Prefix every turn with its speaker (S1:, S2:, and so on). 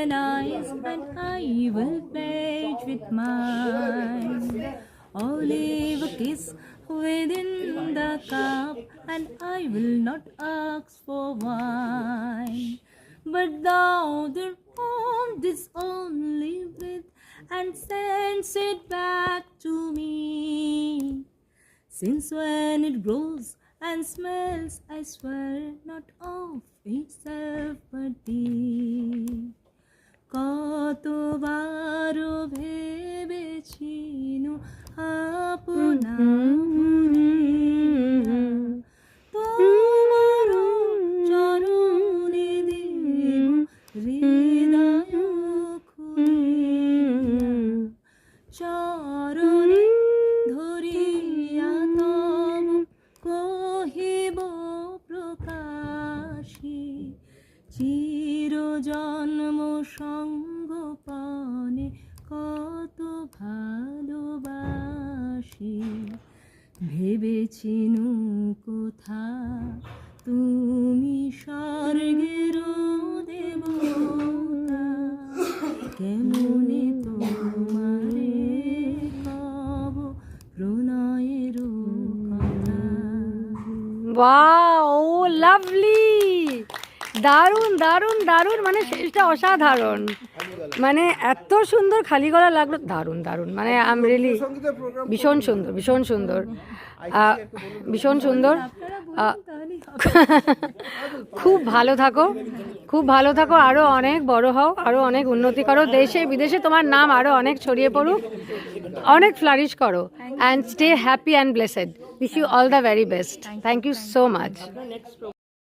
S1: and eyes, and I will pledge with mine. Or leave a kiss within the cup, and I will not ask for wine. But thou there hold this only with, and sends it back to me. Since when it grows and smells, I swear not of itself but thee. কতবারও ভেবেছিনু আপনা তোমার চরণে দেব হৃদয় খুলিয়া, চরণে ধরিয়া তব কহিব প্রকাশী, চিরজন্ম সঙ্গপনে কত ভালোবাসি। ভেবেছিনু কোথা তুমি স্বর্গের দেবতা, কেমনে তোমারে কব প্রণয়ের কথা।
S2: ওয়াও, লাভলি, দারুণ দারুণ দারুণ, মানে শেষটা অসাধারণ, মানে এত সুন্দর খালি গলা লাগলো, দারুণ দারুণ, মানে আই এম রিয়েলি ভীষণ সুন্দর, ভীষণ সুন্দর, ভীষণ সুন্দর। খুব ভালো থাকো, খুব ভালো থাকো, আরও অনেক বড় হও, আরও অনেক উন্নতি করো, দেশে বিদেশে তোমার নাম আরও অনেক ছড়িয়ে পড়ুক, অনেক ফ্লারিশ করো, and stay happy and blessed. Wish you all the very best. Thank you so much.